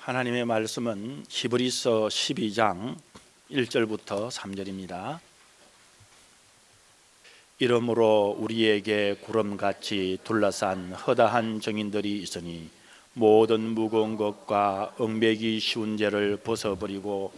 하나님의 말씀은 히브리서 12장 1절부터 3절입니다. 이러므로 우리에게 구름같이 둘러싼 허다한 증인들이 있으니 모든 무거운 것과 얽매기 쉬운 죄를 벗어버리고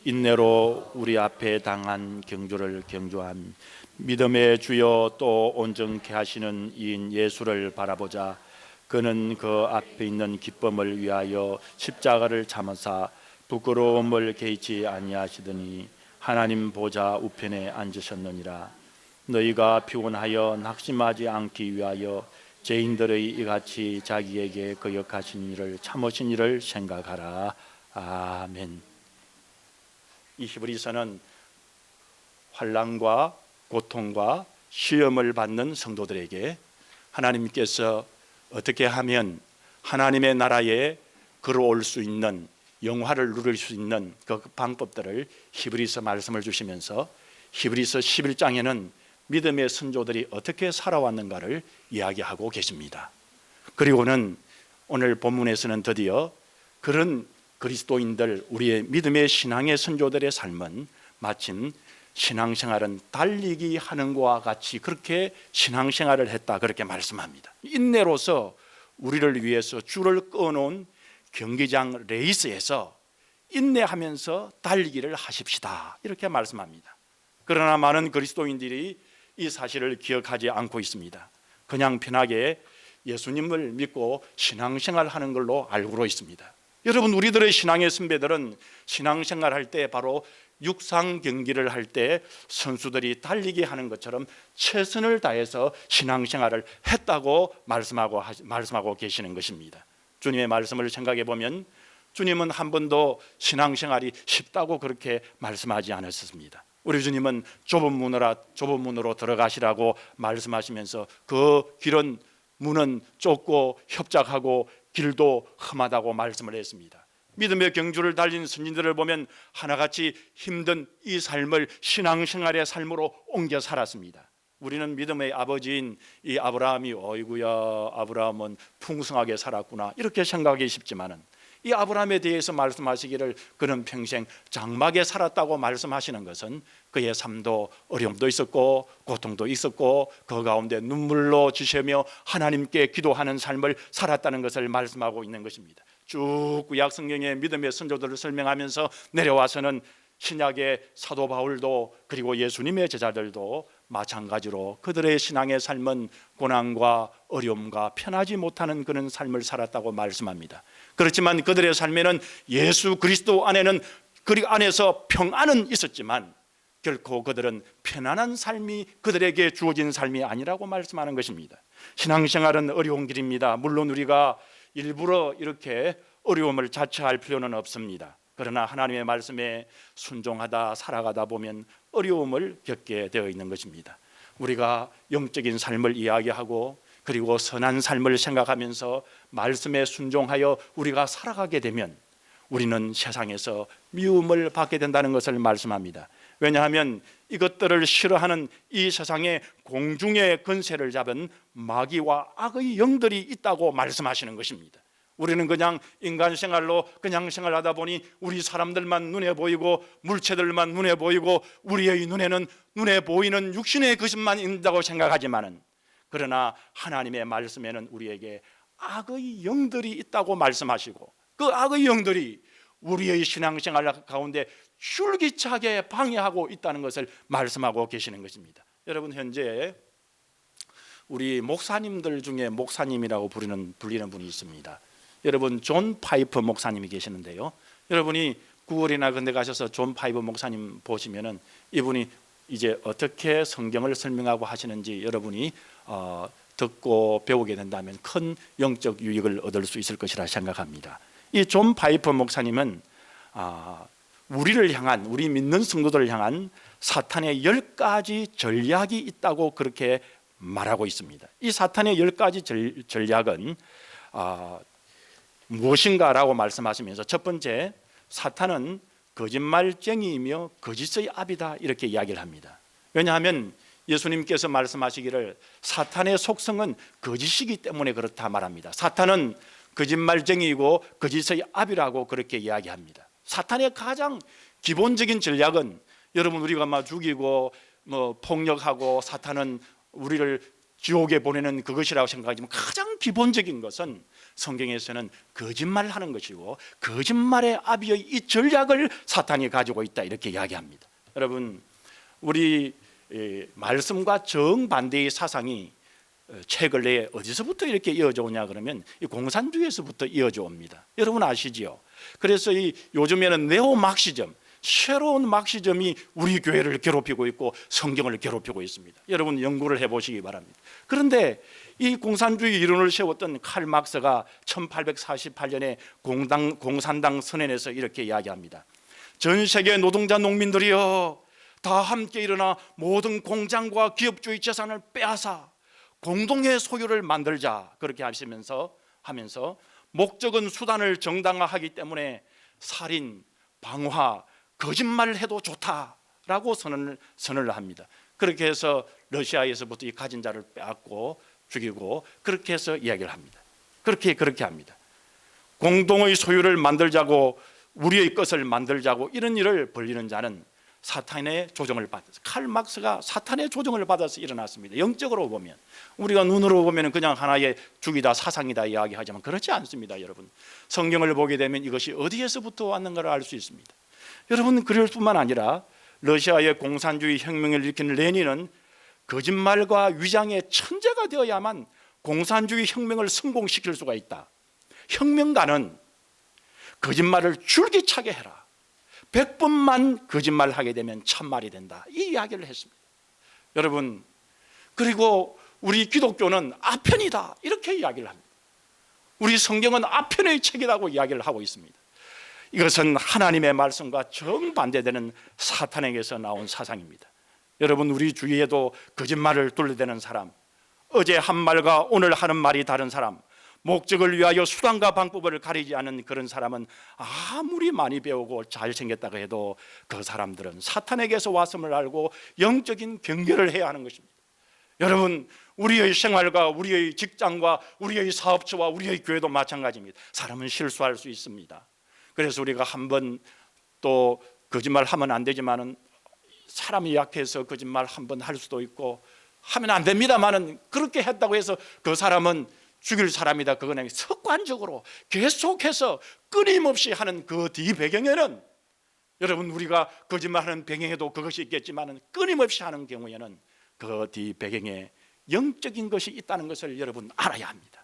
인내로 우리 앞에 당한 경주를 경주한 믿음의 주여 또 온전케 하시는 이인 예수를 바라보자. 그는 그 앞에 있는 기쁨을 위하여 십자가를 참으사 부끄러움을 개의치 아니하시더니 하나님 보좌 우편에 앉으셨느니라. 너희가 피곤하여 낙심하지 않기 위하여 죄인들의 이같이 자기에게 거역하신 일을 참으신 일을 생각하라. 아멘. 이 히브리서는 환난과 고통과 시험을 받는 성도들에게 하나님께서 어떻게 하면 하나님의 나라에 걸어올 수 있는, 영화를 누릴 수 있는 그 방법들을 히브리서 말씀을 주시면서 히브리서 11장에는 믿음의 선조들이 어떻게 살아왔는가를 이야기하고 계십니다. 그리고는 오늘 본문에서는 드디어 그런 그리스도인들, 우리의 믿음의 신앙의 선조들의 삶은 마침 신앙생활은 달리기 하는 것과 같이 그렇게 신앙생활을 했다, 그렇게 말씀합니다. 인내로서 우리를 위해서 줄을 꺼놓은 경기장 레이스에서 인내하면서 달리기를 하십시다, 이렇게 말씀합니다. 그러나 많은 그리스도인들이 이 사실을 기억하지 않고 있습니다. 그냥 편하게 예수님을 믿고 신앙생활 하는 걸로 알고 있습니다. 여러분, 우리들의 신앙의 선배들은 신앙생활 할 때 바로 육상 경기를 할 때 선수들이 달리기 하는 것처럼 최선을 다해서 신앙생활을 했다고 말씀하고 계시는 것입니다. 주님의 말씀을 생각해 보면 주님은 한 번도 신앙생활이 쉽다고 그렇게 말씀하지 않으셨습니다. 우리 주님은 좁은 문으로 들어가시라고 말씀하시면서 그 길은, 문은 좁고 협착하고 길도 험하다고 말씀을 했습니다. 믿음의 경주를 달린 선진들을 보면 하나같이 힘든 이 삶을 신앙생활의 삶으로 옮겨 살았습니다. 우리는 믿음의 아버지인 이 아브라함이 어이구야, 아브라함은 풍성하게 살았구나, 이렇게 생각하기 쉽지만은 이 아브라함에 대해서 말씀하시기를 그는 평생 장막에 살았다고 말씀하시는 것은 그의 삶도 어려움도 있었고 고통도 있었고 그 가운데 눈물로 지새며 하나님께 기도하는 삶을 살았다는 것을 말씀하고 있는 것입니다. 쭉 구약 성경의 믿음의 선조들을 설명하면서 내려와서는 신약의 사도 바울도 그리고 예수님의 제자들도 마찬가지로 그들의 신앙의 삶은 고난과 어려움과 편하지 못하는 그런 삶을 살았다고 말씀합니다. 그렇지만 그들의 삶에는 예수 그리스도 안에는, 그 안에서 평안은 있었지만 결코 그들은 편안한 삶이 그들에게 주어진 삶이 아니라고 말씀하는 것입니다. 신앙생활은 어려운 길입니다. 물론 우리가 일부러 이렇게 어려움을 자처할 필요는 없습니다. 그러나 하나님의 말씀에 순종하다 살아가다 보면 어려움을 겪게 되어 있는 것입니다. 우리가 영적인 삶을 이야기하고 그리고 선한 삶을 생각하면서 말씀에 순종하여 우리가 살아가게 되면 우리는 세상에서 미움을 받게 된다는 것을 말씀합니다. 왜냐하면 이것들을 싫어하는 이 세상에 공중의 권세를 잡은 마귀와 악의 영들이 있다고 말씀하시는 것입니다. 우리는 그냥 인간 생활로 그냥 생활하다 보니 우리 사람들만 눈에 보이고 물체들만 눈에 보이고 우리의 눈에는 눈에 보이는 육신의 것만 있다고 생각하지만은, 그러나 하나님의 말씀에는 우리에게 악의 영들이 있다고 말씀하시고 그 악의 영들이 우리의 신앙생활 가운데 줄기차게 방해하고 있다는 것을 말씀하고 계시는 것입니다. 여러분, 현재 우리 목사님들 중에 목사님이라고 불리는 분이 있습니다. 여러분, 존 파이프 목사님이 계시는데요, 여러분이 9월이나 그런데 가셔서 존 파이프 목사님 보시면은 이분이 이제 어떻게 성경을 설명하고 하시는지 여러분이 듣고 배우게 된다면 큰 영적 유익을 얻을 수 있을 것이라 생각합니다. 이 존 파이프 목사님은 우리를 향한, 우리 믿는 성도들을 향한 사탄의 10가지 전략이 있다고 그렇게 말하고 있습니다. 이 사탄의 10가지 전략은 무엇인가라고 말씀하시면서 첫 번째, 사탄은 거짓말쟁이이며 거짓의 아비다, 이렇게 이야기를 합니다. 왜냐하면 예수님께서 말씀하시기를 사탄의 속성은 거짓이기 때문에 그렇다 말합니다. 사탄은 거짓말쟁이이고 거짓의 아비라고 그렇게 이야기합니다. 사탄의 가장 기본적인 전략은 여러분 우리가 막 죽이고 폭력하고 사탄은 우리를 지옥에 보내는 그것이라고 생각하지만 가장 기본적인 것은 성경에서는 거짓말하는 것이고 거짓말의 아비의 이 전략을 사탄이 가지고 있다 이렇게 이야기합니다. 여러분 우리 말씀과 정반대의 사상이 최근 내에 어디서부터 이렇게 이어져 오냐 그러면 이 공산주의에서부터 이어져 옵니다. 여러분 아시지요? 그래서 이 요즘에는 네오막시즘, 새로운 막시즘이 우리 교회를 괴롭히고 있고 성경을 괴롭히고 있습니다. 여러분 연구를 해보시기 바랍니다. 그런데 이 공산주의 이론을 세웠던 칼 막스가 1848년에 공산당 선언에서 이렇게 이야기합니다. 전 세계 노동자 농민들이여 다 함께 일어나 모든 공장과 기업주의 재산을 빼앗아 공동의 소유를 만들자 그렇게 하면서 목적은 수단을 정당화하기 때문에 살인, 방화, 거짓말을 해도 좋다라고 선언을 합니다. 그렇게 해서 러시아에서부터 이 가진 자를 빼앗고 죽이고 그렇게 해서 이야기를 합니다. 그렇게 합니다. 공동의 소유를 만들자고 우리의 것을 만들자고 이런 일을 벌이는 자는 사탄의 조정을 받아서 칼 막스가 사탄의 조정을 받아서 일어났습니다. 영적으로 보면 우리가 눈으로 보면 그냥 하나의 죽이다 사상이다 이야기하지만 그렇지 않습니다. 여러분 성경을 보게 되면 이것이 어디에서부터 왔는가를 알 수 있습니다. 여러분 그럴 뿐만 아니라 러시아의 공산주의 혁명을 일으킨 레닌은 거짓말과 위장의 천재가 되어야만 공산주의 혁명을 성공시킬 수가 있다. 혁명가는 거짓말을 줄기차게 해라. 100번만 거짓말하게 되면 참말이 된다. 이 이야기를 했습니다. 여러분 그리고 우리 기독교는 아편이다 이렇게 이야기를 합니다. 우리 성경은 아편의 책이라고 이야기를 하고 있습니다. 이것은 하나님의 말씀과 정반대되는 사탄에게서 나온 사상입니다. 여러분 우리 주위에도 거짓말을 둘러대는 사람, 어제 한 말과 오늘 하는 말이 다른 사람, 목적을 위하여 수단과 방법을 가리지 않은 그런 사람은 아무리 많이 배우고 잘생겼다고 해도 그 사람들은 사탄에게서 왔음을 알고 영적인 경계를 해야 하는 것입니다. 여러분 우리의 생활과 우리의 직장과 우리의 사업처와 우리의 교회도 마찬가지입니다. 사람은 실수할 수 있습니다. 그래서 우리가 한번 또 거짓말하면 안 되지만은 사람이 약해서 거짓말 한번 할 수도 있고 하면 안 됩니다만은 그렇게 했다고 해서 그 사람은 죽일 사람이다. 그거는 습관적으로 계속해서 끊임없이 하는 그 뒤 배경에는 여러분 우리가 거짓말하는 배경에도 그것이 있겠지만은 끊임없이 하는 경우에는 그 뒤 배경에 영적인 것이 있다는 것을 여러분 알아야 합니다.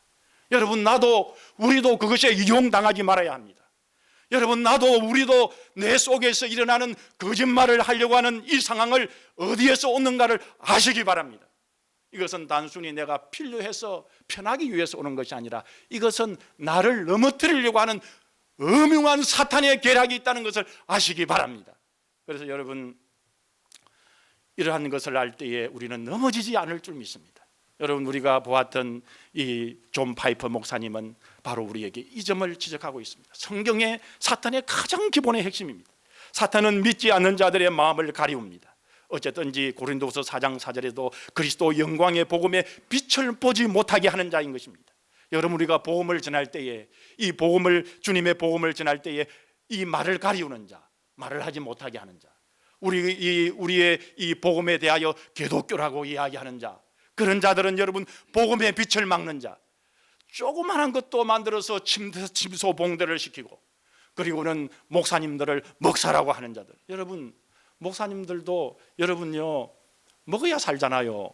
여러분 나도 우리도 그것에 이용당하지 말아야 합니다. 여러분 나도 우리도 내 속에서 일어나는 거짓말을 하려고 하는 이 상황을 어디에서 오는가를 아시기 바랍니다. 이것은 단순히 내가 필요해서 편하기 위해서 오는 것이 아니라 이것은 나를 넘어뜨리려고 하는 음흉한 사탄의 계략이 있다는 것을 아시기 바랍니다. 그래서 여러분 이러한 것을 알 때에 우리는 넘어지지 않을 줄 믿습니다. 여러분 우리가 보았던 이 존 파이퍼 목사님은 바로 우리에게 이 점을 지적하고 있습니다. 성경의 사탄의 가장 기본의 핵심입니다. 사탄은 믿지 않는 자들의 마음을 가리웁니다. 어쨌든지 고린도서 4장 4절에도 그리스도 영광의 복음에 빛을 보지 못하게 하는 자인 것입니다. 여러분 우리가 복음을 전할 때에 이 복음을 주님의 복음을 전할 때에 이 말을 가리우는 자, 말을 하지 못하게 하는 자, 우리의 이 복음에 대하여 개독교라고 이야기하는 자, 그런 자들은 여러분 복음의 빛을 막는 자, 조그만한 것도 만들어서 침소 봉대를 시키고 그리고는 목사님들을 먹사라고 하는 자들. 여러분 목사님들도 여러분요 먹어야 살잖아요.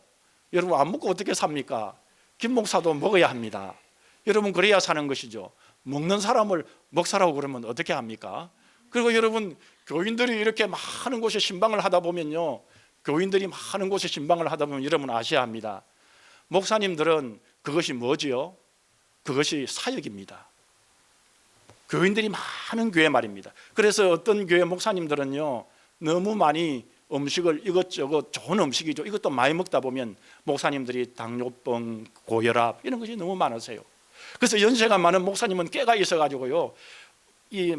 여러분 안 먹고 어떻게 삽니까? 김 목사도 먹어야 합니다. 여러분 그래야 사는 것이죠. 먹는 사람을 먹사라고 그러면 어떻게 합니까? 그리고 여러분 교인들이 이렇게 많은 곳에 신방을 하다 보면요, 교인들이 많은 곳에 신방을 하다 보면 여러분 아셔야 합니다. 목사님들은 그것이 뭐지요? 그것이 사역입니다. 교인들이 많은 교회 말입니다. 그래서 어떤 교회 목사님들은요 너무 많이 음식을 이것저것 좋은 음식이죠. 이것도 많이 먹다 보면 목사님들이 당뇨병, 고혈압 이런 것이 너무 많으세요. 그래서 연세가 많은 목사님은 깨가 있어가지고요 이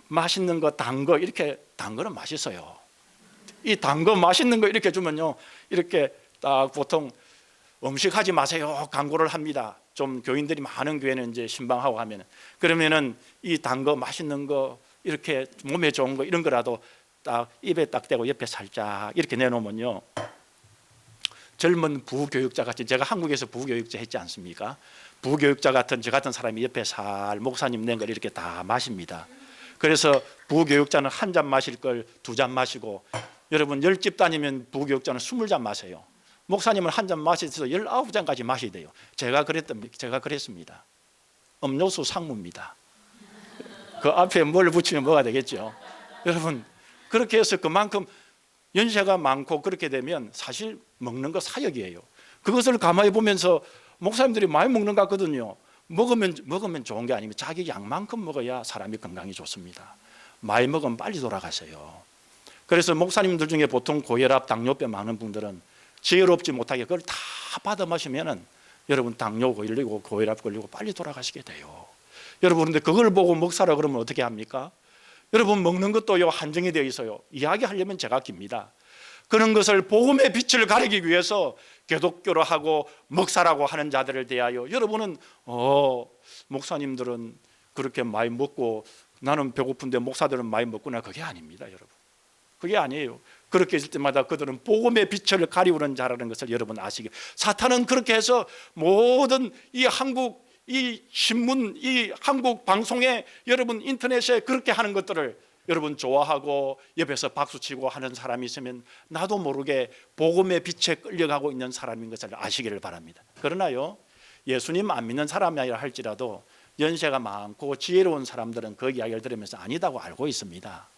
맛있는 거, 단 거, 이렇게 단 거는 맛있어요. 이 단 거 맛있는 거 이렇게 주면요 이렇게 딱 보통 음식 하지 마세요 광고를 합니다. 좀 교인들이 많은 교회는 이제 신방하고 하면은, 그러면은 이 단 거 맛있는 거 이렇게 몸에 좋은 거 이런 거라도 딱 입에 딱 대고 옆에 살짝 이렇게 내놓으면요, 젊은 부교육자 같이, 제가 한국에서 부교육자 했지 않습니까? 부교육자 같은 저 같은 사람이 옆에 살 목사님 낸 걸 이렇게 다 마십니다. 그래서 부교육자는 한 잔 마실 걸 두 잔 마시고, 여러분 10집 다니면 부교육자는 20잔 마셔요. 목사님은 한 잔 마셔서 19잔까지 마셔야 돼요. 제가 그랬습니다. 음료수 상무입니다. 그 앞에 뭘 붙이면 뭐가 되겠죠? 여러분, 그렇게 해서 그만큼 연세가 많고 그렇게 되면 사실 먹는 거 사역이에요. 그것을 가만히 보면서 목사님들이 많이 먹는 것 같거든요. 먹으면 좋은 게 아니면 자기 양만큼 먹어야 사람이 건강이 좋습니다. 많이 먹으면 빨리 돌아가세요. 그래서 목사님들 중에 보통 고혈압, 당뇨병 많은 분들은 지혜롭지 못하게 그걸 다 받아 마시면은 여러분 당뇨 걸리고 고혈압 걸리고 빨리 돌아가시게 돼요. 여러분, 근데 그걸 보고 먹사라 그러면 어떻게 합니까? 여러분, 먹는 것도요 한정이 되어 있어요. 이야기하려면 제가 깁니다. 그런 것을 복음의 빛을 가리기 위해서 개독교로 하고 먹사라고 하는 자들을 대하여 여러분은 목사님들은 그렇게 많이 먹고 나는 배고픈데 목사들은 많이 먹구나, 그게 아닙니다. 여러분, 그게 아니에요. 그렇게 있을 때마다 그들은 복음의 빛을 가리우는 자라는 것을 여러분 아시게. 사탄은 그렇게 해서 모든 이 한국 이 신문, 이 한국 방송에, 여러분 인터넷에 그렇게 하는 것들을 여러분 좋아하고 옆에서 박수치고 하는 사람이 있으면 나도 모르게 복음의 빛에 끌려가고 있는 사람인 것을 아시기를 바랍니다. 그러나요, 예수님 안 믿는 사람이라 할지라도 연세가 많고 지혜로운 사람들은 그 이야기를 들으면서 아니다고 알고 있습니다.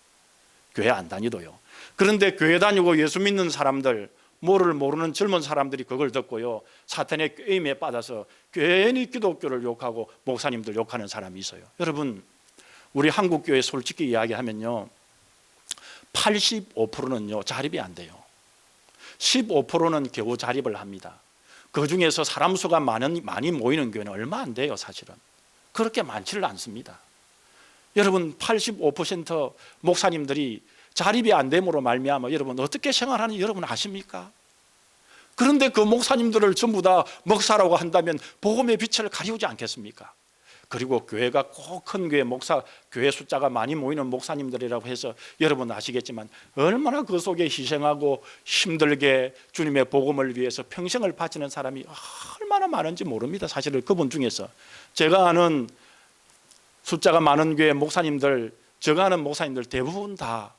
교회 안 다니도요. 그런데 교회 다니고 예수 믿는 사람들, 뭐를 모르는 젊은 사람들이 그걸 듣고요, 사탄의 꾀임에 빠져서 괜히 기독교를 욕하고 목사님들 욕하는 사람이 있어요. 여러분, 우리 한국교회 솔직히 이야기하면요 85%는요 자립이 안 돼요. 15%는 겨우 자립을 합니다. 그 중에서 사람 수가 많이 모이는 교회는 얼마 안 돼요. 사실은 그렇게 많지를 않습니다. 여러분, 85% 목사님들이 자립이 안 됨으로 말미암아 여러분 어떻게 생활하는지 여러분 아십니까? 그런데 그 목사님들을 전부 다 먹사라고 한다면 복음의 빛을 가리우지 않겠습니까? 그리고 교회가 꼭 큰 교회 숫자가 많이 모이는 목사님들이라고 해서 여러분 아시겠지만 얼마나 그 속에 희생하고 힘들게 주님의 복음을 위해서 평생을 바치는 사람이 얼마나 많은지 모릅니다. 사실은 그분 중에서 제가 아는 숫자가 많은 교회 목사님들, 제가 아는 목사님들 대부분 다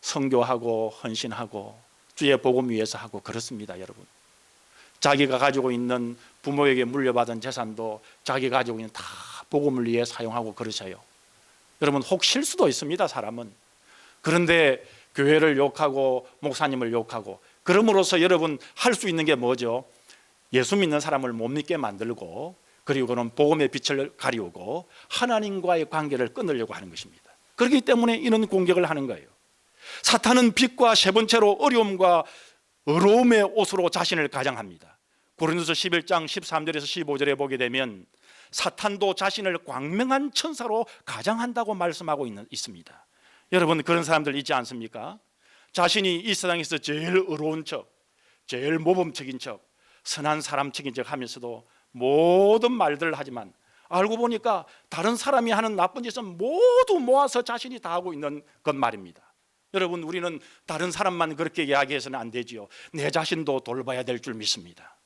선교하고 헌신하고 주의 복음 위해서 하고 그렇습니다. 여러분, 자기가 가지고 있는 부모에게 물려받은 재산도 자기가 가지고 있는 다 복음을 위해 사용하고 그러셔요. 여러분, 혹 실수도 있습니다, 사람은. 그런데 교회를 욕하고 목사님을 욕하고 그럼으로써 여러분 할 수 있는 게 뭐죠? 예수 믿는 사람을 못 믿게 만들고, 그리고는 복음의 빛을 가리우고 하나님과의 관계를 끊으려고 하는 것입니다. 그렇기 때문에 이런 공격을 하는 거예요. 사탄은 빛과 세 번째로 어려움과 어려움의 옷으로 자신을 가장합니다. 고린도서 11장 13절에서 15절에 보게 되면 사탄도 자신을 광명한 천사로 가장한다고 말씀하고 있습니다. 여러분, 그런 사람들 있지 않습니까? 자신이 이 세상에서 제일 어려운 척, 제일 모범적인 척, 선한 사람적인 척 하면서도 모든 말들을 하지만 알고 보니까 다른 사람이 하는 나쁜 짓은 모두 모아서 자신이 다 하고 있는 것 말입니다. 여러분, 우리는 다른 사람만 그렇게 이야기해서는 안 되지요. 내 자신도 돌봐야 될 줄 믿습니다.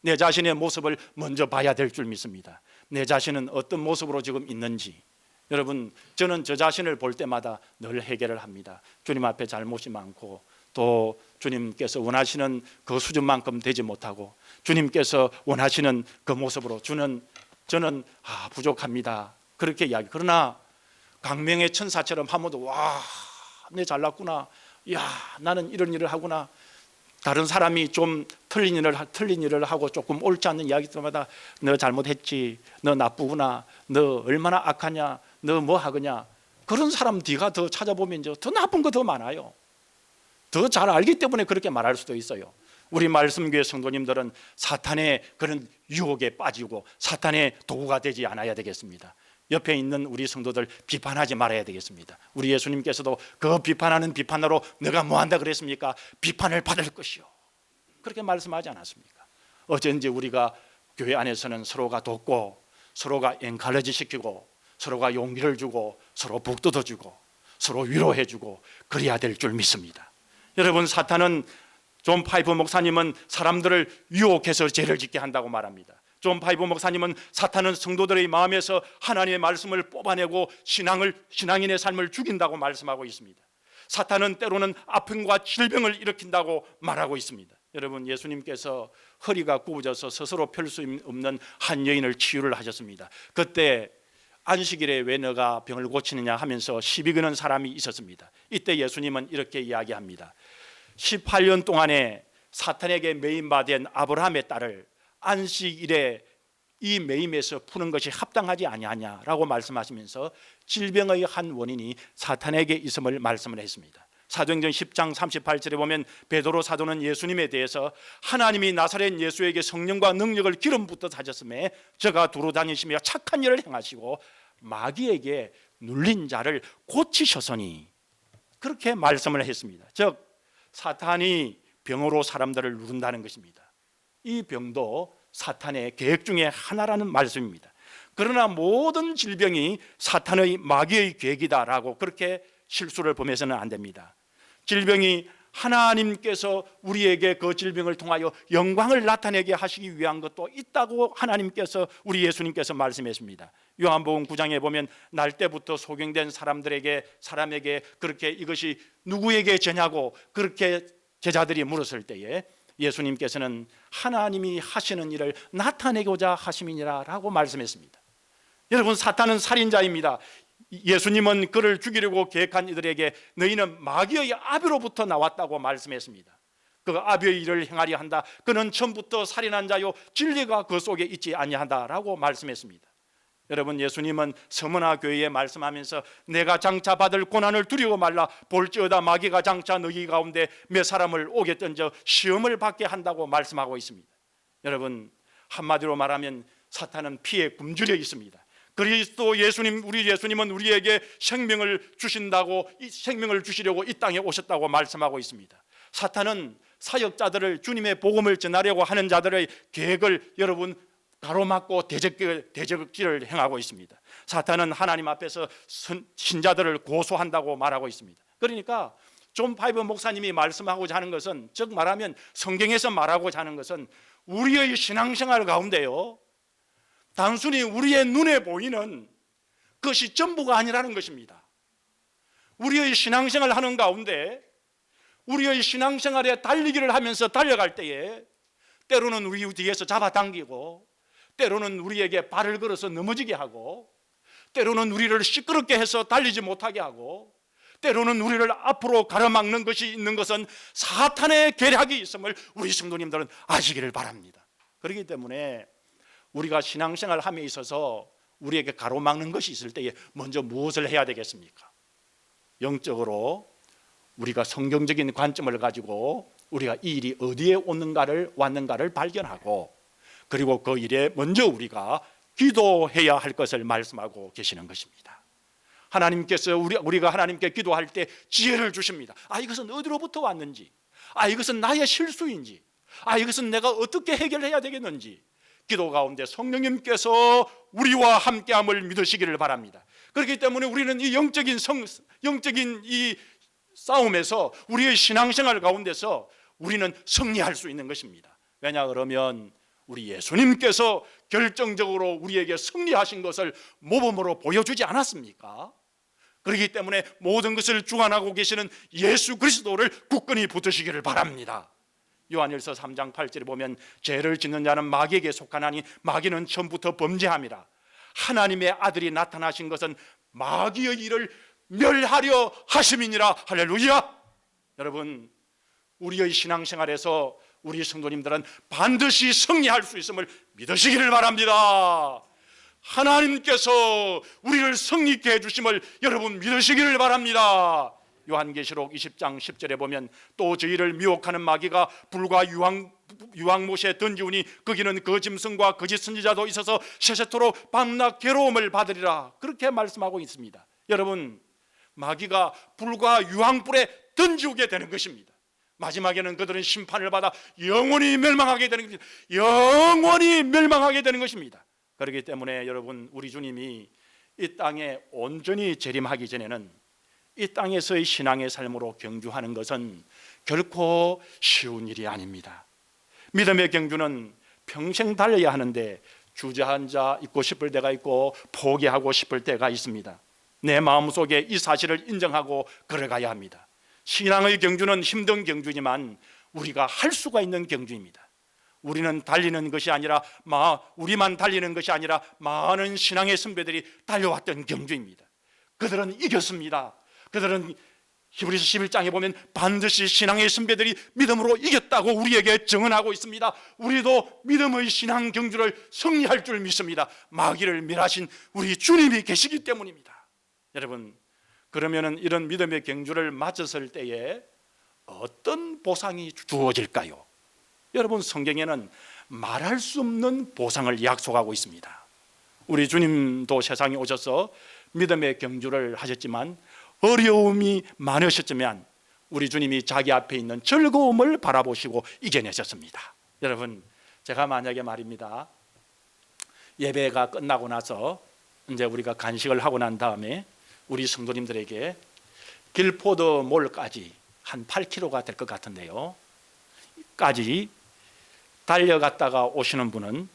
내 자신의 모습을 먼저 봐야 될 줄 믿습니다. 내 자신은 어떤 모습으로 지금 있는지. 여러분, 저는 저 자신을 볼 때마다 늘 해결을 합니다. 주님 앞에 잘못이 많고 또 주님께서 원하시는 그 수준만큼 되지 못하고 주님께서 원하시는 그 모습으로 저는 부족합니다. 그렇게 이야기. 그러나 광명의 천사처럼 한 번도 내 잘났구나, 나는 이런 일을 하구나, 다른 사람이 좀 틀린 일을 하고 조금 옳지 않는 이야기 때마다 너 잘못했지, 너 나쁘구나, 너 얼마나 악하냐, 너 뭐 하느냐, 그런 사람 뒤가 더 찾아보면 더 나쁜 거 더 많아요. 더 잘 알기 때문에 그렇게 말할 수도 있어요. 우리 말씀교회 성도님들은 사탄의 그런 유혹에 빠지고 사탄의 도구가 되지 않아야 되겠습니다. 옆에 있는 우리 성도들 비판하지 말아야 되겠습니다. 우리 예수님께서도 그 비판하는 비판으로 내가 뭐한다 그랬습니까? 비판을 받을 것이요, 그렇게 말씀하지 않았습니까? 어쩐지 우리가 교회 안에서는 서로가 돕고 서로가 엔카레지 시키고 서로가 용기를 주고 서로 북돋아 주고 서로 위로해 주고 그래야 될 줄 믿습니다. 여러분, 사탄은 존 파이프 목사님은 사람들을 유혹해서 죄를 짓게 한다고 말합니다. 존 파이프 목사님은 사탄은 성도들의 마음에서 하나님의 말씀을 뽑아내고 신앙인의 삶을 죽인다고 말씀하고 있습니다. 사탄은 때로는 아픔과 질병을 일으킨다고 말하고 있습니다. 여러분, 예수님께서 허리가 굽어져서 스스로 펼 수 없는 한 여인을 치유를 하셨습니다. 그때 안식일에 왜 너가 병을 고치느냐 하면서 시비 거는 사람이 있었습니다. 이때 예수님은 이렇게 이야기합니다. 18년 동안에 사탄에게 매임받은 아브라함의 딸을 안식일에 이 매임에서 푸는 것이 합당하지 아니하냐라고 말씀하시면서 질병의 한 원인이 사탄에게 있음을 말씀을 했습니다. 사도행전 10장 38절에 보면 베드로 사도는 예수님에 대해서 하나님이 나사렛 예수에게 성령과 능력을 기름 붓듯 하셨음에 저가 두루 다니시며 착한 일을 행하시고 마귀에게 눌린 자를 고치셨으니, 그렇게 말씀을 했습니다. 즉 사탄이 병으로 사람들을 누른다는 것입니다. 이 병도 사탄의 계획 중에 하나라는 말씀입니다. 그러나 모든 질병이 사탄의 마귀의 계획이다라고 그렇게 실수를 범해서는 안 됩니다. 질병이 하나님께서 우리에게 그 질병을 통하여 영광을 나타내게 하시기 위한 것도 있다고 하나님께서, 우리 예수님께서 말씀했습니다. 요한복음 9장에 보면 날 때부터 소경된 사람에게 그렇게 이것이 누구에게 죄냐고 그렇게 제자들이 물었을 때에 예수님께서는 하나님이 하시는 일을 나타내고자 하심이니라 라고 말씀했습니다. 여러분, 사탄은 살인자입니다. 예수님은 그를 죽이려고 계획한 이들에게 너희는 마귀의 아비로부터 나왔다고 말씀했습니다. 그 아비의 일을 행하려 한다. 그는 처음부터 살인한 자요 진리가 그 속에 있지 아니하다라고 말씀했습니다. 여러분, 예수님은 서머나 교회에 말씀하면서 내가 장차 받을 고난을 두려워 말라. 볼지어다 마귀가 장차 너희 가운데 몇 사람을 오게 던져 시험을 받게 한다고 말씀하고 있습니다. 여러분, 한마디로 말하면 사탄은 피에 굶주려 있습니다. 그리스도 예수님, 우리 예수님은 우리에게 생명을 주신다고, 이 생명을 주시려고 이 땅에 오셨다고 말씀하고 있습니다. 사탄은 사역자들을, 주님의 복음을 전하려고 하는 자들의 계획을 여러분 가로막고 대적질을 행하고 있습니다. 사탄은 하나님 앞에서 신자들을 고소한다고 말하고 있습니다. 그러니까 존 파이브 목사님이 말씀하고자 하는 것은, 즉 말하면 성경에서 말하고자 하는 것은 우리의 신앙생활 가운데요, 단순히 우리의 눈에 보이는 것이 전부가 아니라는 것입니다. 우리의 신앙생활 하는 가운데, 우리의 신앙생활에 달리기를 하면서 달려갈 때에 때로는 우리 뒤에서 잡아당기고, 때로는 우리에게 발을 걸어서 넘어지게 하고, 때로는 우리를 시끄럽게 해서 달리지 못하게 하고, 때로는 우리를 앞으로 가로막는 것이 있는 것은 사탄의 계략이 있음을 우리 성도님들은 아시기를 바랍니다. 그렇기 때문에 우리가 신앙생활 함에 있어서 우리에게 가로막는 것이 있을 때에 먼저 무엇을 해야 되겠습니까? 영적으로 우리가 성경적인 관점을 가지고 우리가 이 일이 어디에 왔는가를 발견하고, 그리고 그 일에 먼저 우리가 기도해야 할 것을 말씀하고 계시는 것입니다. 하나님께서 우리가 하나님께 기도할 때 지혜를 주십니다. 이것은 어디로부터 왔는지, 이것은 나의 실수인지, 이것은 내가 어떻게 해결해야 되겠는지, 기도 가운데 성령님께서 우리와 함께함을 믿으시기를 바랍니다. 그렇기 때문에 우리는 이 영적인 이 싸움에서, 우리의 신앙생활 가운데서 우리는 승리할 수 있는 것입니다. 왜냐 그러면 우리 예수님께서 결정적으로 우리에게 승리하신 것을 모범으로 보여주지 않았습니까? 그렇기 때문에 모든 것을 주관하고 계시는 예수 그리스도를 굳건히 붙드시기를 바랍니다. 요한일서 3장 8절에 보면 죄를 짓는 자는 마귀에게 속하나니 마귀는 처음부터 범죄함이라. 하나님의 아들이 나타나신 것은 마귀의 일을 멸하려 하심이니라. 할렐루야. 여러분, 우리의 신앙생활에서 우리 성도님들은 반드시 승리할 수 있음을 믿으시기를 바랍니다. 하나님께서 우리를 승리케 해주심을 여러분 믿으시기를 바랍니다. 요한계시록 20장 10절에 보면 또 저희를 미혹하는 마귀가 불과 유황못에 던지우니 거기는 거짓성과 거짓 선지자도 있어서 세세토록 밤낮 괴로움을 받으리라. 그렇게 말씀하고 있습니다. 여러분, 마귀가 불과 유황불에 던지우게 되는 것입니다. 마지막에는 그들은 심판을 받아 영원히 멸망하게 되는 것입니다. 영원히 멸망하게 되는 것입니다. 그렇기 때문에 여러분, 우리 주님이 이 땅에 온전히 재림하기 전에는 이 땅에서의 신앙의 삶으로 경주하는 것은 결코 쉬운 일이 아닙니다. 믿음의 경주는 평생 달려야 하는데 주저앉아 있고 싶을 때가 있고 포기하고 싶을 때가 있습니다. 내 마음속에 이 사실을 인정하고 걸어가야 합니다. 신앙의 경주는 힘든 경주지만 우리가 할 수가 있는 경주입니다. 우리는 달리는 것이 아니라 우리만 달리는 것이 아니라 많은 신앙의 선배들이 달려왔던 경주입니다. 그들은 이겼습니다. 그들은 히브리서 11장에 보면 반드시 신앙의 선배들이 믿음으로 이겼다고 우리에게 증언하고 있습니다. 우리도 믿음의 신앙 경주를 승리할 줄 믿습니다. 마귀를 멸하신 우리 주님이 계시기 때문입니다. 여러분, 그러면 이런 믿음의 경주를 마쳤을 때에 어떤 보상이 주어질까요? 여러분, 성경에는 말할 수 없는 보상을 약속하고 있습니다. 우리 주님도 세상에 오셔서 믿음의 경주를 하셨지만 어려움이 많으셨지만 우리 주님이 자기 앞에 있는 즐거움을 바라보시고 이겨내셨습니다. 여러분, 제가 만약에 말입니다, 예배가 끝나고 나서 이제 우리가 간식을 하고 난 다음에 우리 성도님들에게 길포도몰까지 한 8km가 될 것 같은데요, 까지 달려갔다가 오시는 분은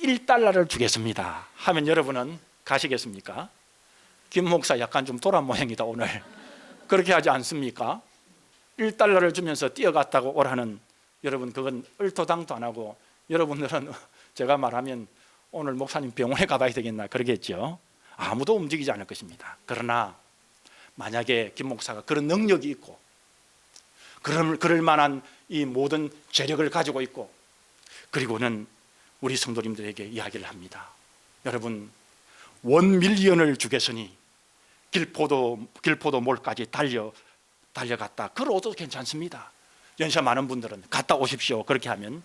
$1를 주겠습니다 하면 여러분은 가시겠습니까? 김 목사 약간 좀 도란 모양이다 오늘. 그렇게 하지 않습니까? $1를 주면서 뛰어갔다고 오라는, 여러분, 그건 얼토당토 안 하고 여러분들은 제가 말하면 오늘 목사님 병원에 가봐야 되겠나 그러겠죠. 아무도 움직이지 않을 것입니다. 그러나 만약에 김 목사가 그런 능력이 있고 그럴 만한 이 모든 재력을 가지고 있고, 그리고는 우리 성도님들에게 이야기를 합니다. 여러분, 1밀리언을 주겠으니 길포도몰까지 달려갔다 걸어도 괜찮습니다. 연세 많은 분들은 갔다 오십시오. 그렇게 하면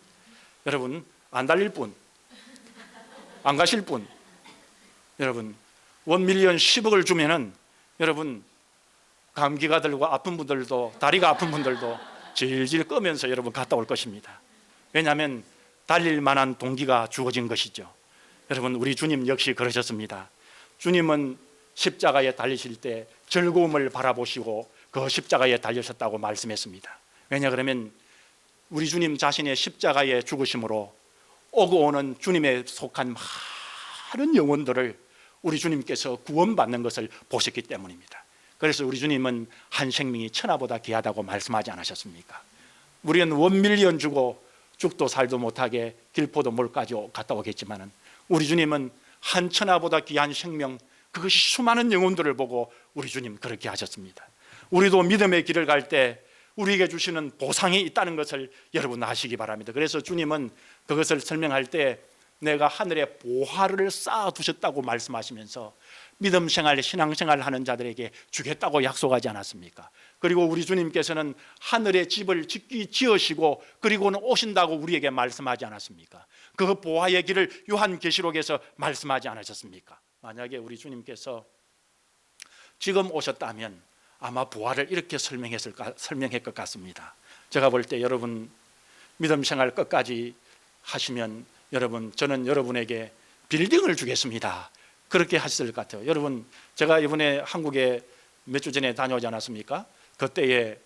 여러분, 안 달릴 분, 안 가실 분, 여러분 1밀리언 10억을 주면은 여러분 감기가 들고 아픈 분들도, 다리가 아픈 분들도 질질 끄면서 여러분 갔다 올 것입니다. 왜냐하면 달릴 만한 동기가 주어진 것이죠. 여러분, 우리 주님 역시 그러셨습니다. 주님은 십자가에 달리실 때 즐거움을 바라보시고 그 십자가에 달리셨다고 말씀했습니다. 왜냐 그러면 우리 주님 자신의 십자가에 죽으심으로 오고 오는 주님에 속한 많은 영혼들을 우리 주님께서 구원받는 것을 보셨기 때문입니다. 그래서 우리 주님은 한 생명이 천하보다 귀하다고 말씀하지 않으셨습니까? 우리는 1밀리언 주고 죽도 살도 못하게 길포도몰까지 갔다 오겠지만은 우리 주님은 한 천하보다 귀한 생명, 그것이 수많은 영혼들을 보고 우리 주님 그렇게 하셨습니다. 우리도 믿음의 길을 갈 때 우리에게 주시는 보상이 있다는 것을 여러분 아시기 바랍니다. 그래서 주님은 그것을 설명할 때 내가 하늘에 보화를 쌓아두셨다고 말씀하시면서 믿음 생활, 신앙 생활을 하는 자들에게 주겠다고 약속하지 않았습니까? 그리고 우리 주님께서는 하늘의 집을 지으시고 그리고는 오신다고 우리에게 말씀하지 않았습니까? 그 보화의 길을 요한계시록에서 말씀하지 않으셨습니까? 만약에 우리 주님께서 지금 오셨다면 아마 보화를 이렇게 설명했을 것 같습니다. 제가 볼 때 여러분 믿음 생활 끝까지 하시면 여러분, 저는 여러분에게 빌딩을 주겠습니다, 그렇게 하셨을 것 같아요. 여러분, 제가 이번에 한국에 몇 주 전에 다녀오지 않았습니까? 그때에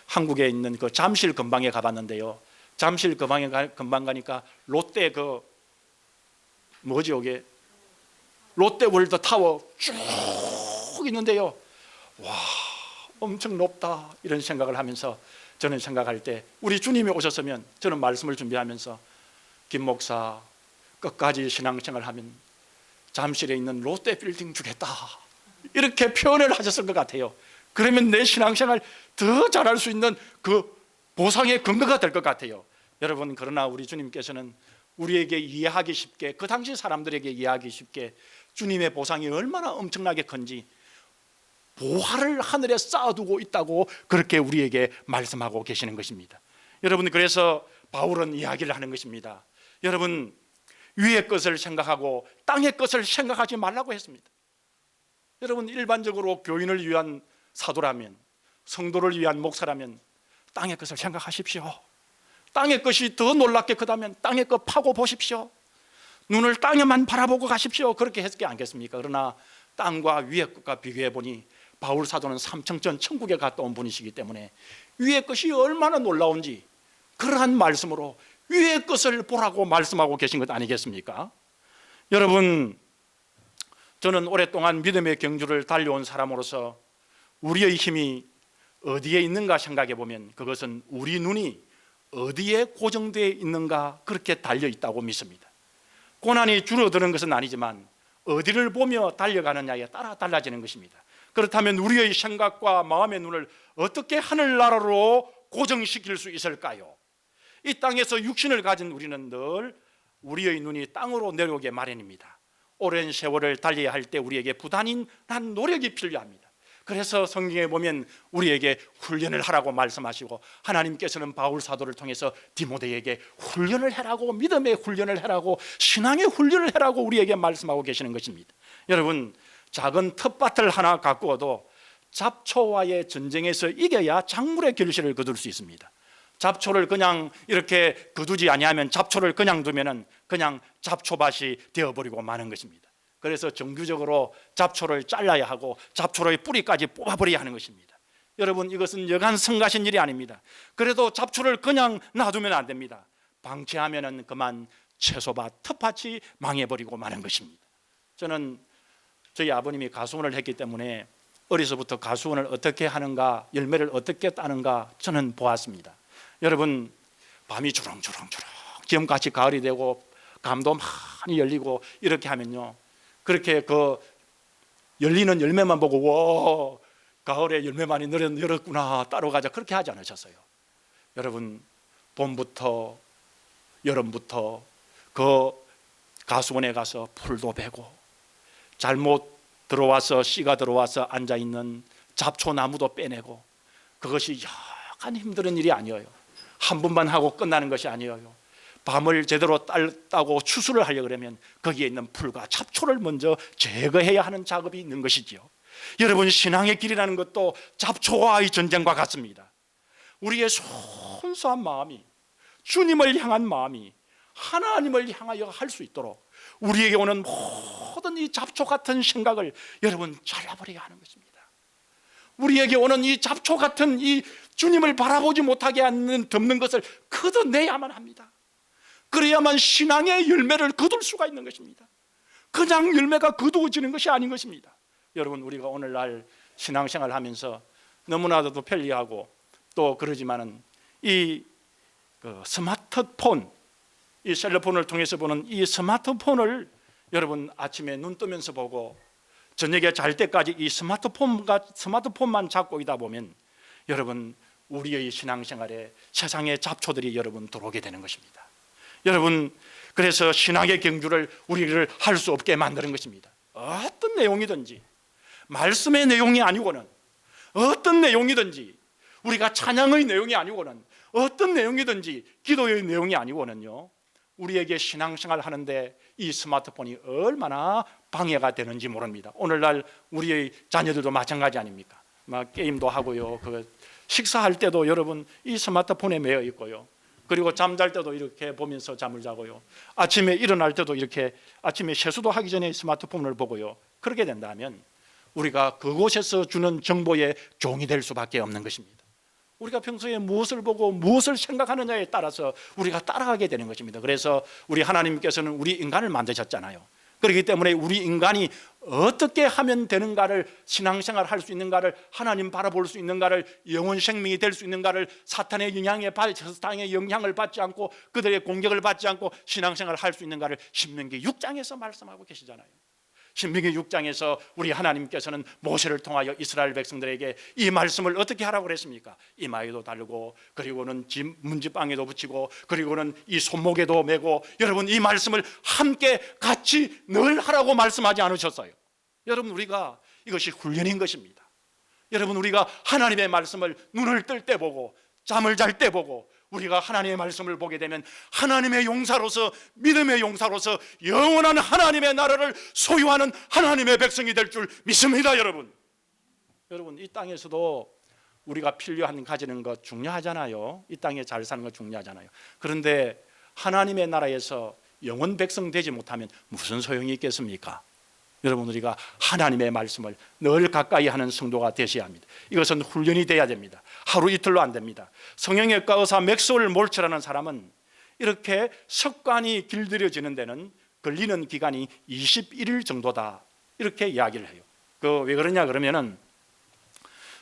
한국에 있는 그 잠실 근방에 가봤는데요, 잠실 근방 가니까 롯데 이게 롯데월드 타워 쭉 있는데요, 와, 엄청 높다 이런 생각을 하면서 저는 생각할 때 우리 주님이 오셨으면 저는 말씀을 준비하면서 김 목사 끝까지 신앙생활 하면 잠실에 있는 롯데 빌딩 주겠다 이렇게 표현을 하셨을 것 같아요. 그러면 내 신앙생활 더 잘할 수 있는 그 보상의 근거가 될 것 같아요. 여러분, 그러나 우리 주님께서는 우리에게 이해하기 쉽게, 그 당시 사람들에게 이해하기 쉽게 주님의 보상이 얼마나 엄청나게 큰지 보화를 하늘에 쌓아두고 있다고 그렇게 우리에게 말씀하고 계시는 것입니다. 여러분, 그래서 바울은 이야기를 하는 것입니다. 여러분, 위의 것을 생각하고 땅의 것을 생각하지 말라고 했습니다. 여러분, 일반적으로 교인을 위한 사도라면 성도를 위한 목사라면 땅의 것을 생각하십시오. 땅의 것이 더 놀랍게 크다면 땅의 것 파고 보십시오. 눈을 땅에만 바라보고 가십시오. 그렇게 했을 게 아니겠습니까? 그러나 땅과 위의 것과 비교해 보니 바울 사도는 삼층전 천국에 갔다 온 분이시기 때문에 위의 것이 얼마나 놀라운지 그러한 말씀으로 위의 것을 보라고 말씀하고 계신 것 아니겠습니까? 여러분, 저는 오랫동안 믿음의 경주를 달려온 사람으로서 우리의 힘이 어디에 있는가 생각해 보면 그것은 우리 눈이 어디에 고정되어 있는가 그렇게 달려 있다고 믿습니다. 고난이 줄어드는 것은 아니지만 어디를 보며 달려가느냐에 따라 달라지는 것입니다. 그렇다면 우리의 생각과 마음의 눈을 어떻게 하늘나라로 고정시킬 수 있을까요? 이 땅에서 육신을 가진 우리는 늘 우리의 눈이 땅으로 내려오게 마련입니다. 오랜 세월을 달려야 할 때 우리에게 부단한 노력이 필요합니다. 그래서 성경에 보면 우리에게 훈련을 하라고 말씀하시고 하나님께서는 바울 사도를 통해서 디모데에게 훈련을 해라고, 믿음의 훈련을 해라고, 신앙의 훈련을 해라고 우리에게 말씀하고 계시는 것입니다. 여러분, 작은 텃밭을 하나 가꾸어도 잡초와의 전쟁에서 이겨야 작물의 결실을 거둘 수 있습니다. 잡초를 그냥 이렇게 거두지 아니하면, 잡초를 그냥 두면은 그냥 잡초밭이 되어버리고 마는 것입니다. 그래서 정규적으로 잡초를 잘라야 하고 잡초의 뿌리까지 뽑아버려야 하는 것입니다. 여러분, 이것은 여간 성가신 일이 아닙니다. 그래도 잡초를 그냥 놔두면 안 됩니다. 방치하면은 그만 채소밭, 텃밭이 망해버리고 마는 것입니다. 저는 저희 아버님이 가수원을 했기 때문에 어려서부터 가수원을 어떻게 하는가, 열매를 어떻게 따는가 저는 보았습니다. 여러분, 밤이 주렁주렁주렁 지금같이 가을이 되고 감도 많이 열리고 이렇게 하면요, 그렇게 그 열리는 열매만 보고 와, 가을에 열매 많이 열었구나, 따러 가자, 그렇게 하지 않으셨어요. 여러분, 봄부터 여름부터 그 가수원에 가서 풀도 베고 잘못 들어와서 씨가 들어와서 앉아있는 잡초나무도 빼내고, 그것이 약간 힘든 일이 아니에요. 한 번만 하고 끝나는 것이 아니에요. 밤을 제대로 따고 추수를 하려고 그러면 거기에 있는 풀과 잡초를 먼저 제거해야 하는 작업이 있는 것이지요. 여러분, 신앙의 길이라는 것도 잡초와의 전쟁과 같습니다. 우리의 순수한 마음이, 주님을 향한 마음이 하나님을 향하여 할 수 있도록 우리에게 오는 모든 이 잡초 같은 생각을 여러분 잘라버려야 하는 것입니다. 우리에게 오는 이 잡초 같은 이 주님을 바라보지 못하게 하는 덮는 것을 걷어내야만 합니다. 그래야만 신앙의 열매를 거둘 수가 있는 것입니다. 그냥 열매가 거두어지는 것이 아닌 것입니다. 여러분, 우리가 오늘날 신앙생활을 하면서 너무나도 편리하고 또 그러지만은 이 스마트폰, 이 셀러폰을 통해서 보는 이 스마트폰을 여러분 아침에 눈 뜨면서 보고 저녁에 잘 때까지 이 스마트폰만 잡고 있다 보면 여러분, 우리의 신앙생활에 세상의 잡초들이 여러분 들어오게 되는 것입니다. 여러분, 그래서 신앙의 경주를 우리를 할 수 없게 만드는 것입니다. 어떤 내용이든지, 말씀의 내용이 아니고는, 어떤 내용이든지, 우리가 찬양의 내용이 아니고는, 어떤 내용이든지, 기도의 내용이 아니고는요, 우리에게 신앙생활 하는데 이 스마트폰이 얼마나 방해가 되는지 모릅니다. 오늘날 우리의 자녀들도 마찬가지 아닙니까? 막 게임도 하고요, 식사할 때도 여러분 이 스마트폰에 매여 있고요, 그리고 잠잘 때도 이렇게 보면서 잠을 자고요, 아침에 일어날 때도 이렇게 아침에 세수도 하기 전에 스마트폰을 보고요. 그렇게 된다면 우리가 그곳에서 주는 정보의 종이 될 수밖에 없는 것입니다. 우리가 평소에 무엇을 보고 무엇을 생각하느냐에 따라서 우리가 따라가게 되는 것입니다. 그래서 우리 하나님께서는 우리 인간을 만드셨잖아요. 그렇기 때문에 우리 인간이 어떻게 하면 되는가를, 신앙생활 할 수 있는가를, 하나님 바라볼 수 있는가를, 영혼 생명이 될 수 있는가를, 사탄의 영향을 받지 않고 그들의 공격을 받지 않고 신앙생활을 할 수 있는가를 신명기 6장에서 말씀하고 계시잖아요. 신명기 6장에서 우리 하나님께서는 모세를 통하여 이스라엘 백성들에게 이 말씀을 어떻게 하라고 그랬습니까? 이마에도 달고, 그리고는 문지방에도 붙이고, 그리고는 이 손목에도 메고, 여러분 이 말씀을 함께 같이 늘 하라고 말씀하지 않으셨어요? 여러분, 우리가 이것이 훈련인 것입니다. 여러분, 우리가 하나님의 말씀을 눈을 뜰 때 보고 잠을 잘 때 보고 우리가 하나님의 말씀을 보게 되면 하나님의 용사로서, 믿음의 용사로서 영원한 하나님의 나라를 소유하는 하나님의 백성이 될 줄 믿습니다. 여러분, 이 땅에서도 우리가 필요한 가지는 것 중요하잖아요. 이 땅에 잘 사는 것 중요하잖아요. 그런데 하나님의 나라에서 영혼 백성 되지 못하면 무슨 소용이 있겠습니까? 여러분, 우리가 하나님의 말씀을 늘 가까이 하는 성도가 되셔야 합니다. 이것은 훈련이 돼야 됩니다. 하루 이틀로 안 됩니다. 성형외과 의사 맥스웰 몰츠라는 사람은 이렇게 습관이 길들여지는 데는 걸리는 기간이 21일 정도다, 이렇게 이야기를 해요. 왜 그러냐 그러면은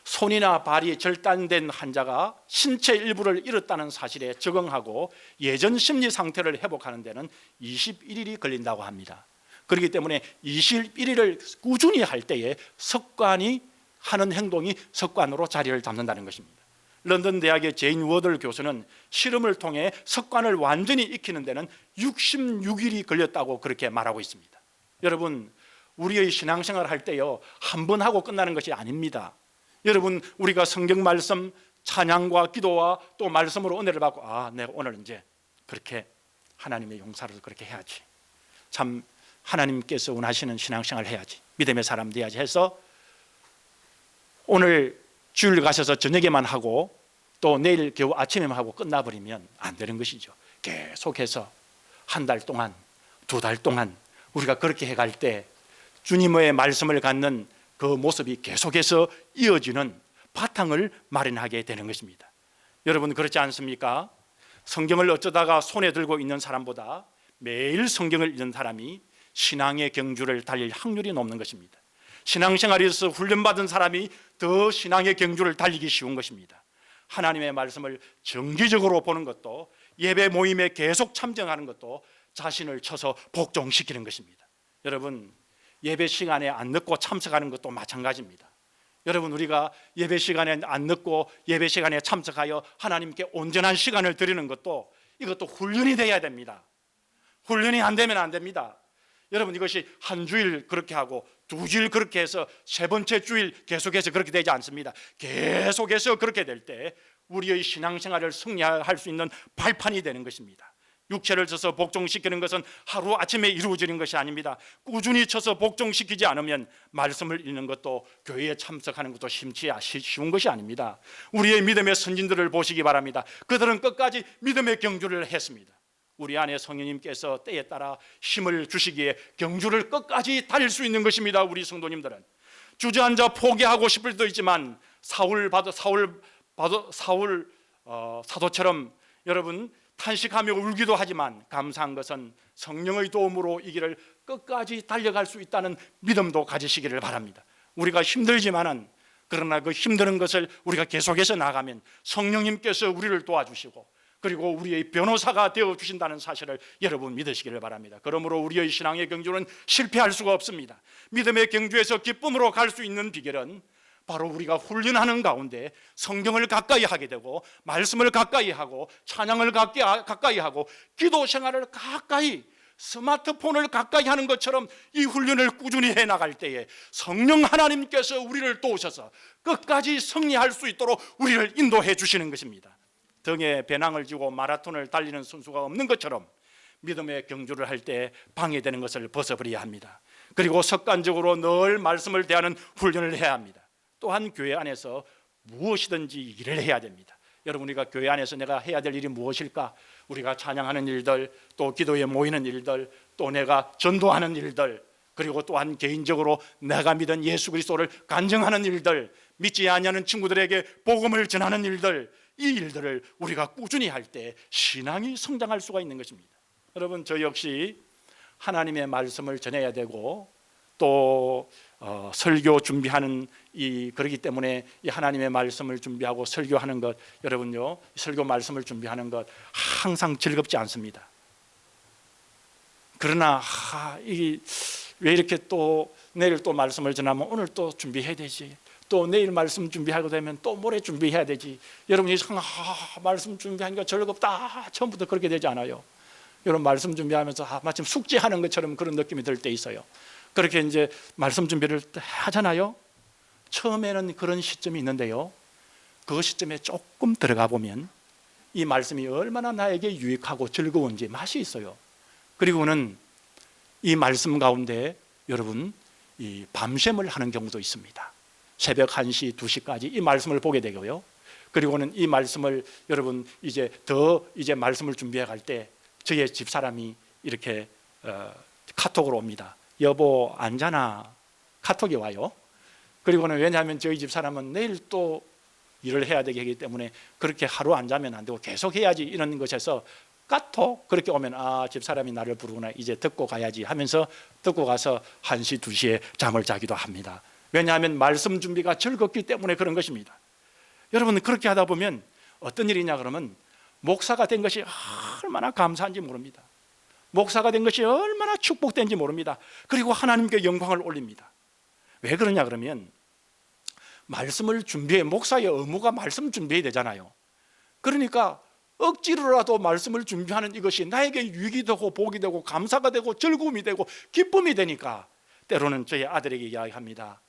손이나 발이 절단된 환자가 신체 일부를 잃었다는 사실에 적응하고 예전 심리 상태를 회복하는 데는 21일이 걸린다고 합니다. 그렇기 때문에 21일을 꾸준히 할 때에 습관이 하는 행동이 습관으로 자리를 잡는다는 것입니다. 런던 대학의 제인 워덜 교수는 실험을 통해 습관을 완전히 익히는 데는 66일이 걸렸다고 그렇게 말하고 있습니다. 여러분, 우리의 신앙생활 할 때요, 한 번 하고 끝나는 것이 아닙니다. 여러분, 우리가 성경 말씀, 찬양과 기도와 또 말씀으로 은혜를 받고, 내가 오늘 이제 그렇게 하나님의 용사를 그렇게 해야지, 참 하나님께서 원하시는 신앙생활을 해야지, 믿음의 사람 돼야지 해서 오늘 주일 가셔서 저녁에만 하고 또 내일 겨우 아침에만 하고 끝나버리면 안 되는 것이죠. 계속해서 한 달 동안, 두 달 동안 우리가 그렇게 해갈 때 주님의 말씀을 갖는 그 모습이 계속해서 이어지는 바탕을 마련하게 되는 것입니다. 여러분, 그렇지 않습니까? 성경을 어쩌다가 손에 들고 있는 사람보다 매일 성경을 읽는 사람이 신앙의 경주를 달릴 확률이 높는 것입니다. 신앙생활에서 훈련받은 사람이 더 신앙의 경주를 달리기 쉬운 것입니다. 하나님의 말씀을 정기적으로 보는 것도, 예배 모임에 계속 참정하는 것도 자신을 쳐서 복종시키는 것입니다. 여러분, 예배 시간에 안 늦고 참석하는 것도 마찬가지입니다. 여러분, 우리가 예배 시간에 안 늦고 예배 시간에 참석하여 하나님께 온전한 시간을 드리는 것도, 이것도 훈련이 돼야 됩니다. 훈련이 안 되면 안 됩니다. 여러분, 이것이 한 주일 그렇게 하고 두 주일 그렇게 해서 세 번째 주일 계속해서 그렇게 되지 않습니다. 계속해서 그렇게 될 때 우리의 신앙생활을 승리할 수 있는 발판이 되는 것입니다. 육체를 쳐서 복종시키는 것은 하루 아침에 이루어지는 것이 아닙니다. 꾸준히 쳐서 복종시키지 않으면 말씀을 읽는 것도, 교회에 참석하는 것도 쉬운 것이 아닙니다. 우리의 믿음의 선진들을 보시기 바랍니다. 그들은 끝까지 믿음의 경주를 했습니다. 우리 안에 성령님께서 때에 따라 힘을 주시기에 경주를 끝까지 달릴 수 있는 것입니다. 우리 성도님들은 주저앉아 포기하고 싶을 수도 있지만 사울 사도처럼 여러분 탄식하며 울기도 하지만 감사한 것은 성령의 도움으로 이 길을 끝까지 달려갈 수 있다는 믿음도 가지시기를 바랍니다. 우리가 힘들지만은, 그러나 그 힘드는 것을 우리가 계속해서 나가면 성령님께서 우리를 도와주시고, 그리고 우리의 변호사가 되어 주신다는 사실을 여러분 믿으시기를 바랍니다. 그러므로 우리의 신앙의 경주는 실패할 수가 없습니다. 믿음의 경주에서 기쁨으로 갈 수 있는 비결은 바로 우리가 훈련하는 가운데 성경을 가까이 하게 되고, 말씀을 가까이 하고, 찬양을 가까이 하고, 기도 생활을 가까이, 스마트폰을 가까이 하는 것처럼 이 훈련을 꾸준히 해나갈 때에 성령 하나님께서 우리를 도우셔서 끝까지 승리할 수 있도록 우리를 인도해 주시는 것입니다. 등에 배낭을 지고 마라톤을 달리는 선수가 없는 것처럼 믿음의 경주를 할 때 방해되는 것을 벗어버려야 합니다. 그리고 습관적으로 늘 말씀을 대하는 훈련을 해야 합니다. 또한 교회 안에서 무엇이든지 일을 해야 됩니다. 여러분, 우리가 교회 안에서 내가 해야 될 일이 무엇일까? 우리가 찬양하는 일들, 또 기도에 모이는 일들, 또 내가 전도하는 일들, 그리고 또한 개인적으로 내가 믿은 예수 그리스도를 간증하는 일들, 믿지 아니하는 친구들에게 복음을 전하는 일들, 이 일들을 우리가 꾸준히 할 때 신앙이 성장할 수가 있는 것입니다. 여러분, 저 역시 하나님의 말씀을 전해야 되고 또 설교 준비하는 그러기 때문에 이 하나님의 말씀을 준비하고 설교하는 것, 여러분요, 설교 말씀을 준비하는 것 항상 즐겁지 않습니다. 그러나 왜 이렇게 또 내일 또 말씀을 전하면 오늘 또 준비해야 되지, 또 내일 말씀 준비하게 되면 또 모레 준비해야 되지. 여러분이 말씀 준비하니까 즐겁다, 처음부터 그렇게 되지 않아요. 여러분, 말씀 준비하면서 마침 숙제하는 것처럼 그런 느낌이 들 때 있어요. 그렇게 이제 말씀 준비를 하잖아요. 처음에는 그런 시점이 있는데요, 그 시점에 조금 들어가 보면 이 말씀이 얼마나 나에게 유익하고 즐거운지 맛이 있어요. 그리고는 이 말씀 가운데 여러분 이 밤샘을 하는 경우도 있습니다. 새벽 1시, 2시까지 이 말씀을 보게 되고요. 그리고는 이 말씀을 여러분 이제 말씀을 준비해 갈 때 저의 집사람이 이렇게 카톡으로 옵니다. 여보 안 자나? 카톡이 와요. 그리고는 왜냐하면 저희 집사람은 내일 또 일을 해야 되기 때문에 그렇게 하루 안 자면 안 되고 계속 해야지 이런 것에서 카톡 그렇게 오면 아 집사람이 나를 부르구나 이제 듣고 가야지 하면서 듣고 가서 1시 2시에 잠을 자기도 합니다. 왜냐하면 말씀 준비가 즐겁기 때문에 그런 것입니다. 여러분 그렇게 하다 보면 어떤 일이냐 그러면 목사가 된 것이 얼마나 감사한지 모릅니다. 목사가 된 것이 얼마나 축복된지 모릅니다. 그리고 하나님께 영광을 올립니다. 왜 그러냐 그러면 말씀을 준비해 목사의 의무가 말씀 준비해야 되잖아요. 그러니까 억지로라도 말씀을 준비하는 이것이 나에게 유익이 되고 복이 되고 감사가 되고 즐거움이 되고 기쁨이 되니까 때로는 저희 아들에게 이야기합니다.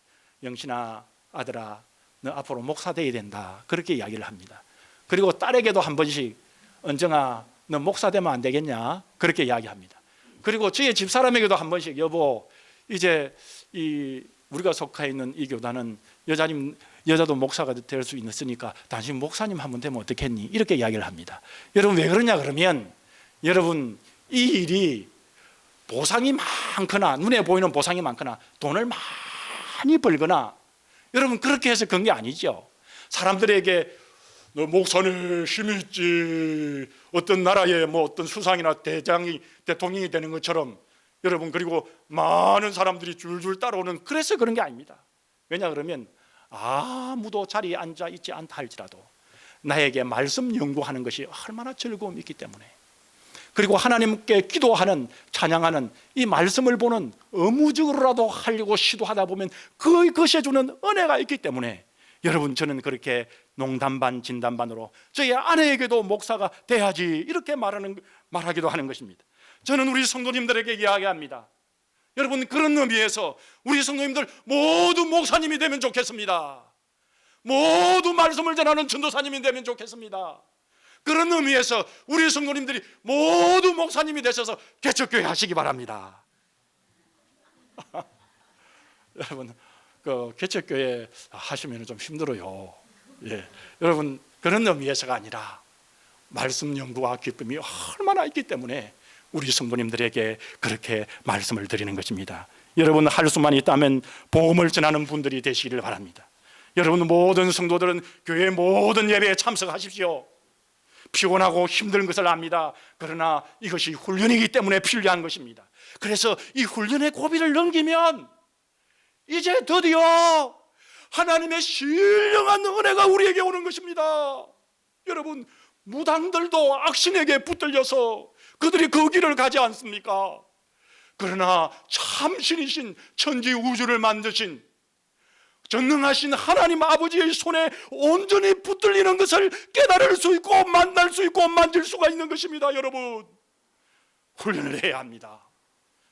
영신아 아들아 너 앞으로 목사 돼야 된다 그렇게 이야기를 합니다. 그리고 딸에게도 한 번씩 은정아 너 목사 되면 안 되겠냐 그렇게 이야기합니다. 그리고 저희 집사람에게도 한 번씩 여보 이제 우리가 속해 있는 이 교단은 여자도 목사가 될 수 있으니까 당신 목사님 한번 되면 어떻겠니 이렇게 이야기를 합니다. 여러분 왜 그러냐 그러면 여러분 이 일이 보상이 많거나 눈에 보이는 보상이 많거나 돈을 많이 벌거나 여러분 그렇게 해서 그런 게 아니죠. 사람들에게 너 목사는 힘이 있지 어떤 나라의 어떤 수상이나 대통령이 되는 것처럼 여러분 그리고 많은 사람들이 줄줄 따라오는 그래서 그런 게 아닙니다. 왜냐 그러면 아무도 자리에 앉아 있지 않다 할지라도 나에게 말씀 연구하는 것이 얼마나 즐거움이 있기 때문에 그리고 하나님께 기도하는 찬양하는 이 말씀을 보는 의무적으로라도 하려고 시도하다 보면 그것에 주는 은혜가 있기 때문에 여러분 저는 그렇게 농담 반 진담 반으로 저희 아내에게도 목사가 돼야지 이렇게 말하기도 하는 것입니다. 저는 우리 성도님들에게 이야기합니다. 여러분 그런 의미에서 우리 성도님들 모두 목사님이 되면 좋겠습니다. 모두 말씀을 전하는 전도사님이 되면 좋겠습니다. 그런 의미에서 우리 성도님들이 모두 목사님이 되셔서 개척교회 하시기 바랍니다. 여러분 그 개척교회 하시면 좀 힘들어요. 예. 여러분 그런 의미에서가 아니라 말씀 연구와 기쁨이 얼마나 있기 때문에 우리 성도님들에게 그렇게 말씀을 드리는 것입니다. 여러분 할 수만 있다면 복음을 전하는 분들이 되시기를 바랍니다. 여러분 모든 성도들은 교회 모든 예배에 참석하십시오. 피곤하고 힘든 것을 압니다. 그러나 이것이 훈련이기 때문에 필요한 것입니다. 그래서 이 훈련의 고비를 넘기면 이제 드디어 하나님의 신령한 은혜가 우리에게 오는 것입니다. 여러분 무당들도 악신에게 붙들려서 그들이 그 길을 가지 않습니까? 그러나 참 신이신 천지 우주를 만드신 전능하신 하나님 아버지의 손에 온전히 붙들리는 것을 깨달을 수 있고 만날 수 있고 만질 수가 있는 것입니다. 여러분 훈련을 해야 합니다.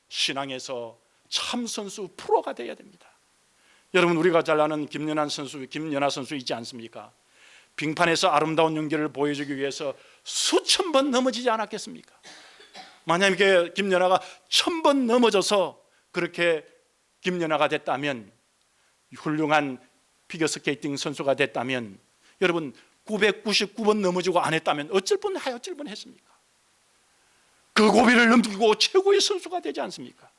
신앙에서 참 선수 프로가 되어야 됩니다. 여러분 우리가 잘 아는 김연아 선수 있지 않습니까? 빙판에서 아름다운 연기를 보여주기 위해서 수천 번 넘어지지 않았겠습니까? 만약에 김연아가 1000번 넘어져서 그렇게 김연아가 됐다면 훌륭한 피겨스케이팅 선수가 됐다면 여러분 999번 넘어지고 안 했다면 어쩔 뻔했습니까? 그 고비를 넘기고 최고의 선수가 되지 않습니까?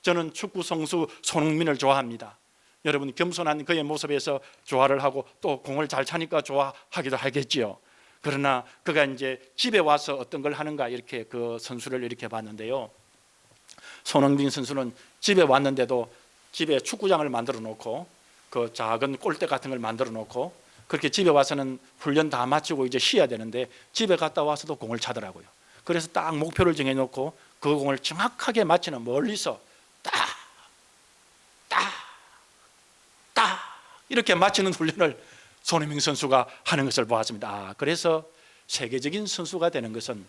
저는 축구 선수 손흥민을 좋아합니다. 여러분 겸손한 그의 모습에서 좋아를 하고 또 공을 잘 차니까 좋아하기도 하겠지요. 그러나 그가 이제 집에 와서 어떤 걸 하는가 이렇게 그 선수를 이렇게 봤는데요. 손흥민 선수는 집에 왔는데도 집에 축구장을 만들어 놓고 그 작은 골대 같은 걸 만들어 놓고 그렇게 집에 와서는 훈련 다 마치고 이제 쉬어야 되는데 집에 갔다 와서도 공을 차더라고요. 그래서 딱 목표를 정해 놓고 그 공을 정확하게 맞히는 멀리서 딱 이렇게 맞히는 훈련을 손흥민 선수가 하는 것을 보았습니다. 그래서 세계적인 선수가 되는 것은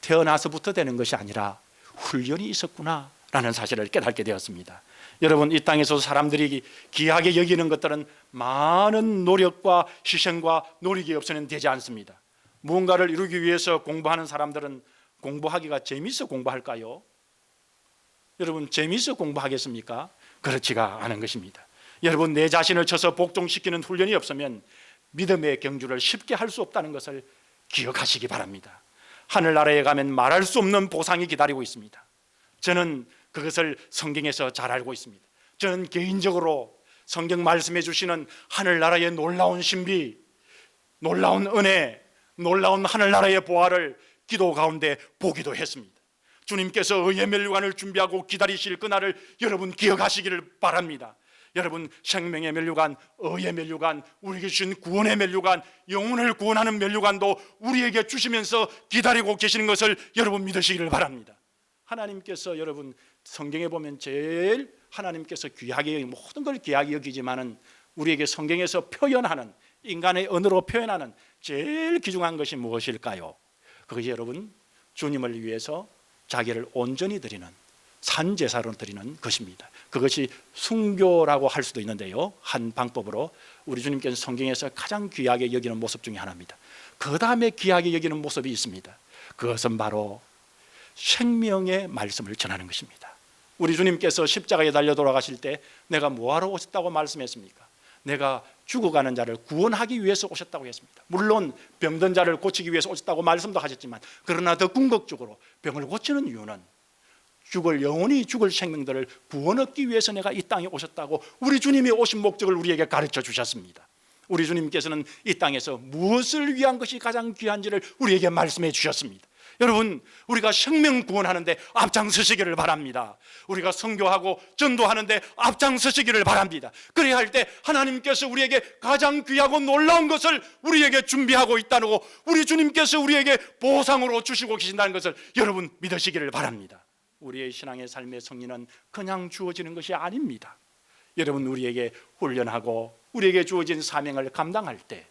태어나서부터 되는 것이 아니라 훈련이 있었구나라는 사실을 깨닫게 되었습니다. 여러분 이 땅에서 사람들이 귀하게 여기는 것들은 많은 노력과 희생과 노력이 없이는 되지 않습니다. 무언가를 이루기 위해서 공부하는 사람들은 공부하기가 재미있어 공부할까요? 여러분 재미있어 공부하겠습니까? 그렇지가 않은 것입니다. 여러분, 내 자신을 쳐서 복종시키는 훈련이 없으면 믿음의 경주를 쉽게 할 수 없다는 것을 기억하시기 바랍니다. 하늘나라에 가면 말할 수 없는 보상이 기다리고 있습니다. 저는 그것을 성경에서 잘 알고 있습니다. 저는 개인적으로 성경 말씀해 주시는 하늘나라의 놀라운 신비, 놀라운 은혜, 놀라운 하늘나라의 보화를 기도 가운데 보기도 했습니다. 주님께서 의의 면류관을 준비하고 기다리실 그날을 여러분 기억하시기를 바랍니다. 여러분, 생명의 면류관, 의의 면류관, 우리에게 주신 구원의 면류관, 영혼을 구원하는 면류관도 우리에게 주시면서 기다리고 계시는 것을 여러분 믿으시기를 바랍니다. 하나님께서 여러분 성경에 보면 제일 하나님께서 귀하게 모든 걸 귀하게 여기지만은 우리에게 성경에서 표현하는, 인간의 언어로 표현하는 제일 귀중한 것이 무엇일까요? 그것이 여러분 주님을 위해서 자기를 온전히 드리는 산제사로 드리는 것입니다. 그것이 순교라고 할 수도 있는데요, 한 방법으로 우리 주님께서 성경에서 가장 귀하게 여기는 모습 중에 하나입니다. 그 다음에 귀하게 여기는 모습이 있습니다. 그것은 바로 생명의 말씀을 전하는 것입니다. 우리 주님께서 십자가에 달려 돌아가실 때 내가 뭐하러 오셨다고 말씀했습니까? 내가 죽어가는 자를 구원하기 위해서 오셨다고 했습니다. 물론 병든 자를 고치기 위해서 오셨다고 말씀도 하셨지만, 그러나 더 궁극적으로 병을 고치는 이유는 영원히 죽을 생명들을 구원 얻기 위해서 내가 이 땅에 오셨다고 우리 주님이 오신 목적을 우리에게 가르쳐 주셨습니다. 우리 주님께서는 이 땅에서 무엇을 위한 것이 가장 귀한지를 우리에게 말씀해 주셨습니다. 여러분, 우리가 생명 구원하는데 앞장서시기를 바랍니다. 우리가 선교하고 전도하는데 앞장서시기를 바랍니다. 그래야 할 때 하나님께서 우리에게 가장 귀하고 놀라운 것을 우리에게 준비하고 있다는 거, 우리 주님께서 우리에게 보상으로 주시고 계신다는 것을 여러분 믿으시기를 바랍니다. 우리의 신앙의 삶의 승리는 그냥 주어지는 것이 아닙니다. 여러분, 우리에게 훈련하고 우리에게 주어진 사명을 감당할 때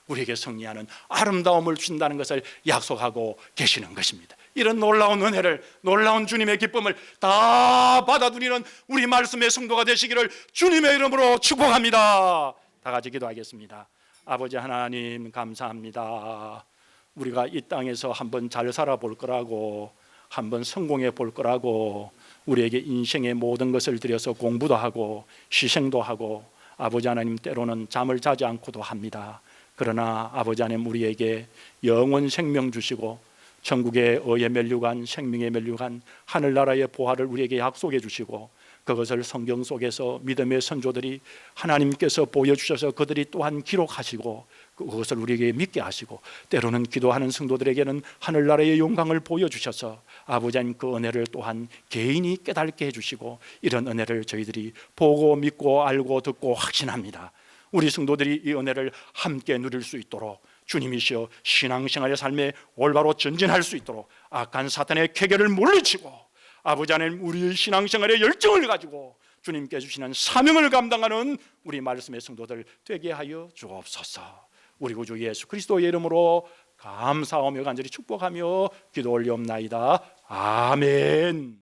우리에게 승리하는 아름다움을 주신다는 것을 약속하고 계시는 것입니다. 이런 놀라운 은혜를, 놀라운 주님의 기쁨을 다 받아들이는 우리 말씀의 성도가 되시기를 주님의 이름으로 축복합니다. 다 같이 기도하겠습니다. 아버지 하나님, 감사합니다. 우리가 이 땅에서 한번 잘 살아볼 거라고, 한번 성공해 볼 거라고 우리에게 인생의 모든 것을 들여서 공부도 하고 희생도 하고, 아버지 하나님, 때로는 잠을 자지 않고도 합니다. 그러나 아버지 하나님, 우리에게 영원 생명 주시고 천국의 의의 면류관, 생명의 면류관, 하늘나라의 보화를 우리에게 약속해 주시고, 그것을 성경 속에서 믿음의 선조들이 하나님께서 보여주셔서 그들이 또한 기록하시고 그것을 우리에게 믿게 하시고, 때로는 기도하는 성도들에게는 하늘나라의 영광을 보여주셔서 아버지 하나님, 그 은혜를 또한 개인이 깨닫게 해주시고, 이런 은혜를 저희들이 보고 믿고 알고 듣고 확신합니다. 우리 성도들이 이 은혜를 함께 누릴 수 있도록 주님이시여 신앙생활의 삶에 올바로 전진할 수 있도록 악한 사탄의 쾌계를 물리치고, 아버지 하나님, 우리의 신앙생활의 열정을 가지고 주님께 주시는 사명을 감당하는 우리 말씀의 성도들 되게 하여 주옵소서. 우리 구주 예수 그리스도의 이름으로 감사하며 간절히 축복하며 기도 올리옵나이다. 아멘.